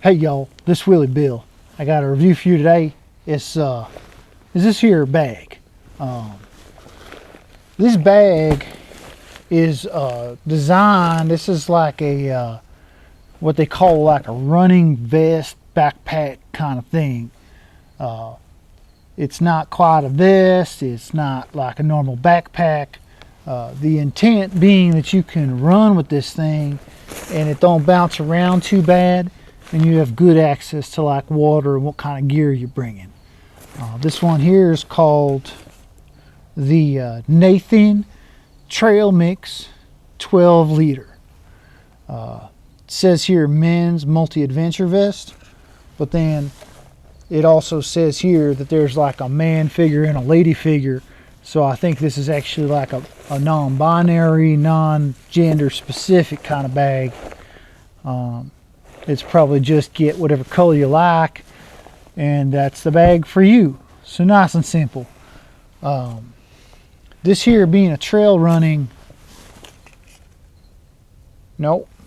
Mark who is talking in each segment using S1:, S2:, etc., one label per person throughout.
S1: Hey y'all, this Willie Bill. I got a review for you today. It's this here bag. This bag is designed. This is like a what they call like a running vest backpack kind of thing. It's not quite a vest. It's not like a normal backpack. The intent being that you can run with this thing and it don't bounce around too bad, and you have good access to like water and what kind of gear you're bringing. This one here is called the Nathan Trailmix 12 liter. It says here men's multi-adventure vest, but then it also says here that there's like a man figure and a lady figure. So I think this is actually like a non-binary, non-gender specific kind of bag. It's probably just get whatever color you like, and that's the bag for you. So nice and simple. This here being a trail running,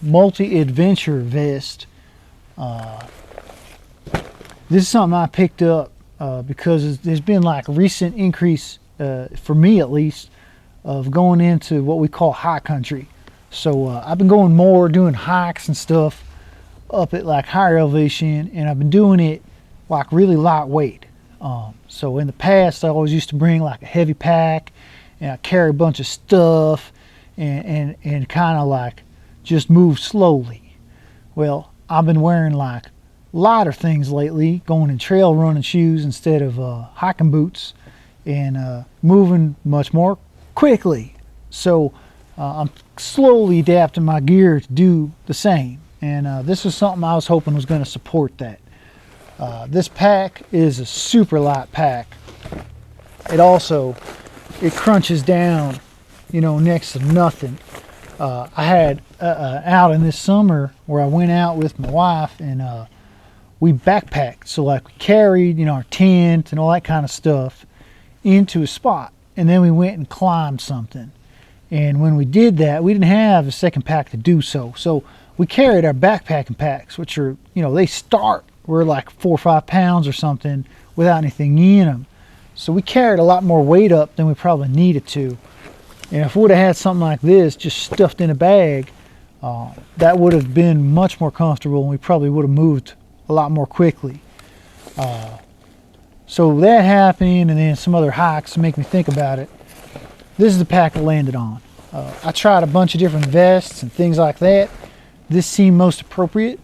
S1: multi-adventure vest. This is something I picked up because there's been like a recent increase, for me at least, of going into what we call high country. So I've been going more doing hikes and stuff up at like higher elevation, and I've been doing it like really lightweight. So in the past I always used to bring like a heavy pack, and I carry a bunch of stuff and kind of like just move slowly. Well, I've been wearing like lighter things lately, going in trail running shoes instead of hiking boots, and moving much more quickly. So I'm slowly adapting my gear to do the same, and this was something I was hoping was going to support that. This pack is a super light pack. It crunches down, next to nothing. I had out in this summer where I went out with my wife, and we backpacked. So like we carried, our tent and all that kind of stuff into a spot, and then we went and climbed something. And when we did that, we didn't have a second pack to do so. So we carried our backpacking packs, which are, we're like 4 or 5 pounds or something without anything in them. So we carried a lot more weight up than we probably needed to. And if we would have had something like this just stuffed in a bag, that would have been much more comfortable, and we probably would have moved a lot more quickly. So that happened, and then some other hikes make me think about it. This is the pack I landed on. I tried a bunch of different vests and things like that. This seemed most appropriate.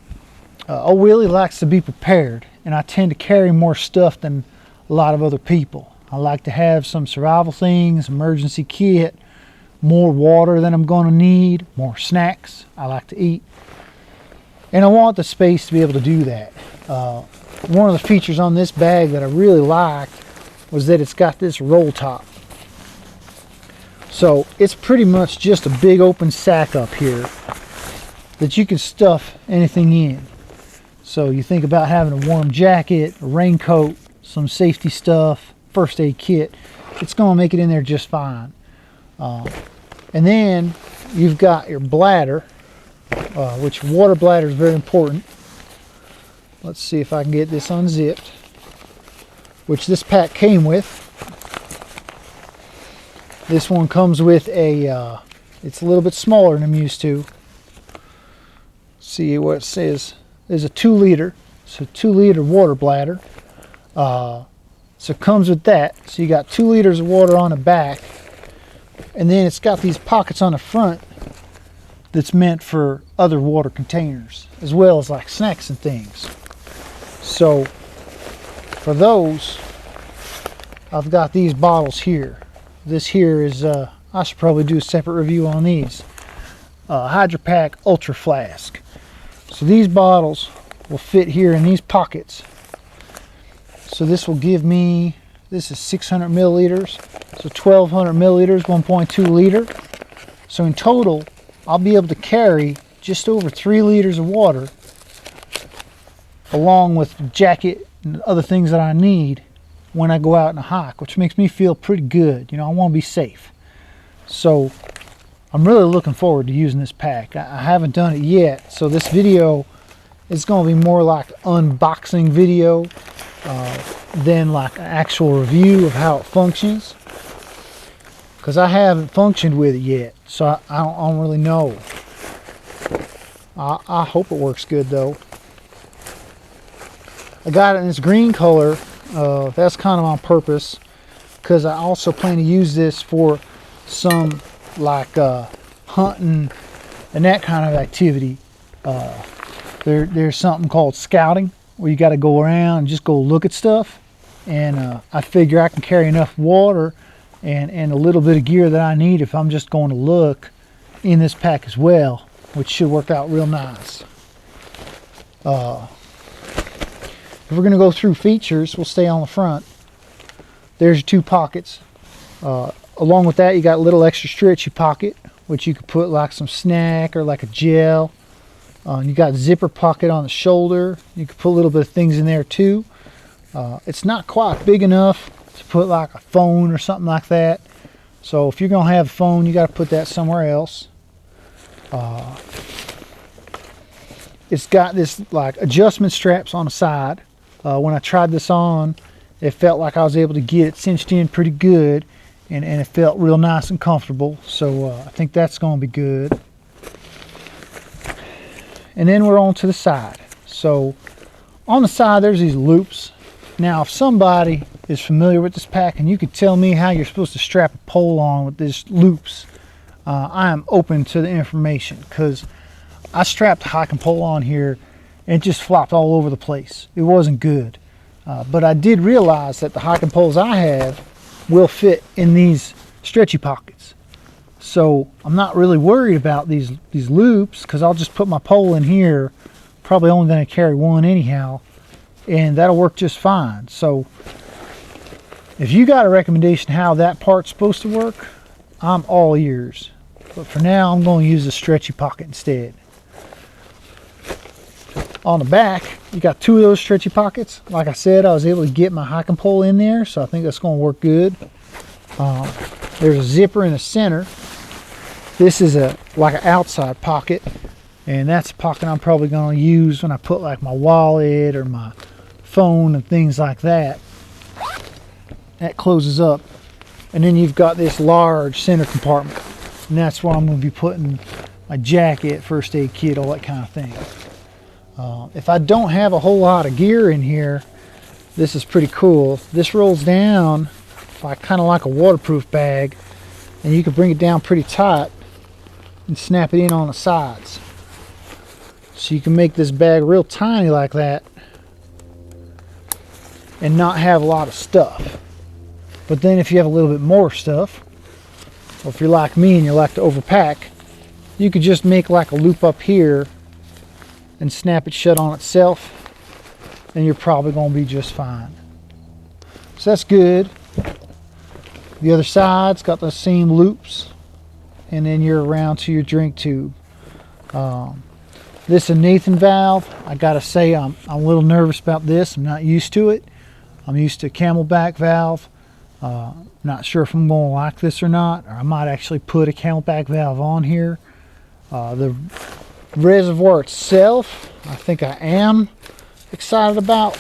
S1: Old Willie likes to be prepared, and I tend to carry more stuff than a lot of other people. I like to have some survival things, emergency kit, more water than I'm going to need, more snacks I like to eat, and I want the space to be able to do that. One of the features on this bag that I really liked was that it's got this roll top. So it's pretty much just a big open sack up here that you can stuff anything in. So you think about having a warm jacket, a raincoat, some safety stuff, first aid kit, it's going to make it in there just fine. And then you've got your bladder, which water bladder is very important. Let's see if I can get this unzipped, which this pack came with. This one comes with a, it's a little bit smaller than I'm used to. See what it says. There's a 2 liter, so 2 liter water bladder. So it comes with that. So you got 2 liters of water on the back, and then it's got these pockets on the front that's meant for other water containers, as well as like snacks and things. So for those, I've got these bottles here. This here is, I should probably do a separate review on these. Hydro Pack Ultra Flask. So these bottles will fit here in these pockets. So this will give me, this is 600 milliliters. So 1200 milliliters, 1.2 liter. So in total, I'll be able to carry just over 3 liters of water, along with jacket and other things that I need when I go out on a hike, which makes me feel pretty good. I want to be safe. So I'm really looking forward to using this pack. I haven't done it yet, so this video it's going to be more like unboxing video than like an actual review of how it functions, because I haven't functioned with it yet, so I don't really know. I hope it works good though. I got it in this green color. That's kind of on purpose, because I also plan to use this for some like hunting and that kind of activity. There's something called scouting, where you got to go around and just go look at stuff, and I figure I can carry enough water and a little bit of gear that I need if I'm just going to look in this pack as well, which should work out real nice. If we're going to go through features, we'll stay on the front. There's your 2 pockets. Along with that, you got a little extra stretchy pocket, which you could put like some snack or like a gel. You got a zipper pocket on the shoulder. You could put a little bit of things in there too. It's not quite big enough to put like a phone or something like that. So if you're going to have a phone, you got to put that somewhere else. It's got this like adjustment straps on the side. When I tried this on, it felt like I was able to get it cinched in pretty good, and it felt real nice and comfortable. So I think that's going to be good. And then we're on to the side. So on the side, there's these loops. Now, if somebody is familiar with this pack and you could tell me how you're supposed to strap a pole on with these loops, I am open to the information, because I strapped a hiking pole on here and it just flopped all over the place. It wasn't good. But I did realize that the hiking poles I have will fit in these stretchy pockets. So I'm not really worried about these loops, because I'll just put my pole in here, probably only going to carry one anyhow, and that'll work just fine. So if you got a recommendation how that part's supposed to work, I'm all ears. But for now, I'm going to use the stretchy pocket instead. On the back, you got 2 of those stretchy pockets. Like I said, I was able to get my hiking pole in there, so I think that's going to work good. There's a zipper in the center. This is like an outside pocket, and that's a pocket I'm probably going to use when I put like my wallet or my phone and things like that. That closes up, and then you've got this large center compartment, and that's where I'm going to be putting my jacket, first aid kit, all that kind of thing. If I don't have a whole lot of gear in here, this is pretty cool. This rolls down like kind of like a waterproof bag, and you can bring it down pretty tight and snap it in on the sides. So you can make this bag real tiny like that and not have a lot of stuff. But then if you have a little bit more stuff, or if you're like me and you like to overpack, you could just make like a loop up here and snap it shut on itself, and you're probably going to be just fine. So that's good. The other side's got the same loops, and then you're around to your drink tube. This is a Nathan valve. I gotta say, I'm a little nervous about this. I'm not used to it. I'm used to Camelback valve. Not sure if I'm going to like this or not, or I might actually put a Camelback valve on here. The reservoir itself, I think I am excited about.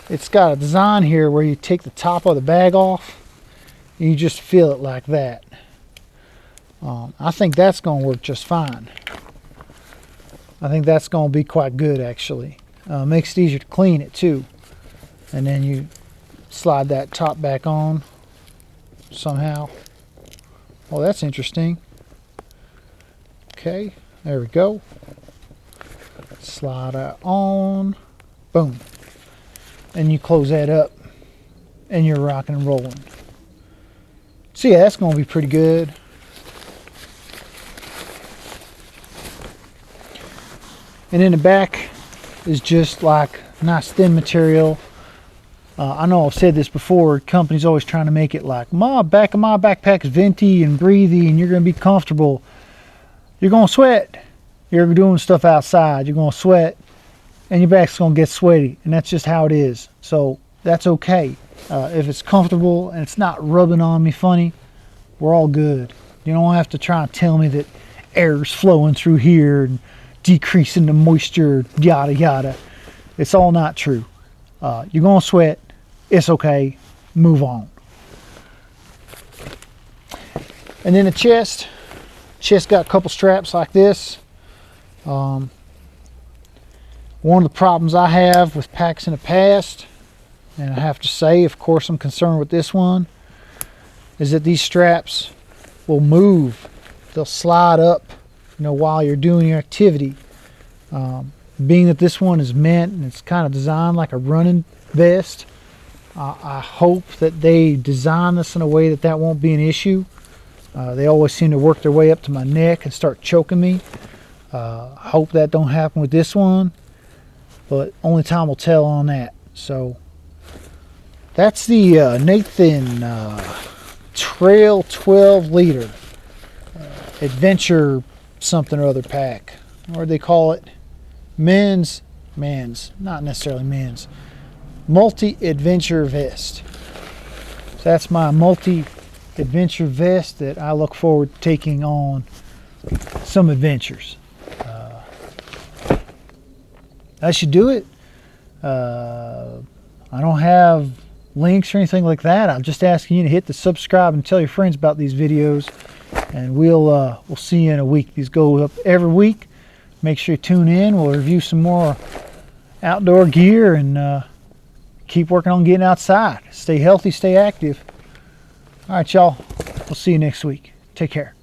S1: It's got a design here where you take the top of the bag off and you just fill it like that. I think that's going to work just fine. I think that's going to be quite good, actually. Makes it easier to clean it too. And then you slide that top back on somehow. Oh, that's interesting. Okay, there we go. Slide that on. Boom. And you close that up and you're rocking and rolling. So yeah, that's going to be pretty good. And in the back is just like nice thin material. I know I've said this before, companies always trying to make it like, back of my backpack's venti and breathy and you're going to be comfortable. You're going to sweat. You're doing stuff outside. You're going to sweat and your back's going to get sweaty, and that's just how it is. So that's okay. If it's comfortable and it's not rubbing on me funny, we're all good. You don't have to try and tell me that air's flowing through here and decreasing the moisture, yada yada. It's all not true. You're gonna sweat. It's okay. Move on. And then the chest got a couple straps like this. One of the problems I have with packs in the past, and I have to say, of course, I'm concerned with this one, is that these straps will move. They'll slide up, while you're doing your activity. Being that this one is meant and it's kind of designed like a running vest, I hope that they design this in a way that won't be an issue. They always seem to work their way up to my neck and start choking me. Hope that don't happen with this one, but only time will tell on that. So that's the Nathan Trail 12 liter adventure something or other pack, or they call it men's, not necessarily men's, multi-adventure vest. So that's my multi-adventure vest that I look forward to taking on some adventures. That should do it. I don't have links or anything like that. I'm just asking you to hit the subscribe and tell your friends about these videos, and we'll see you in a week. These go up every week. Make sure you tune in. We'll review some more outdoor gear and keep working on getting outside. Stay healthy, stay active. All right, y'all. We'll see you next week. Take care.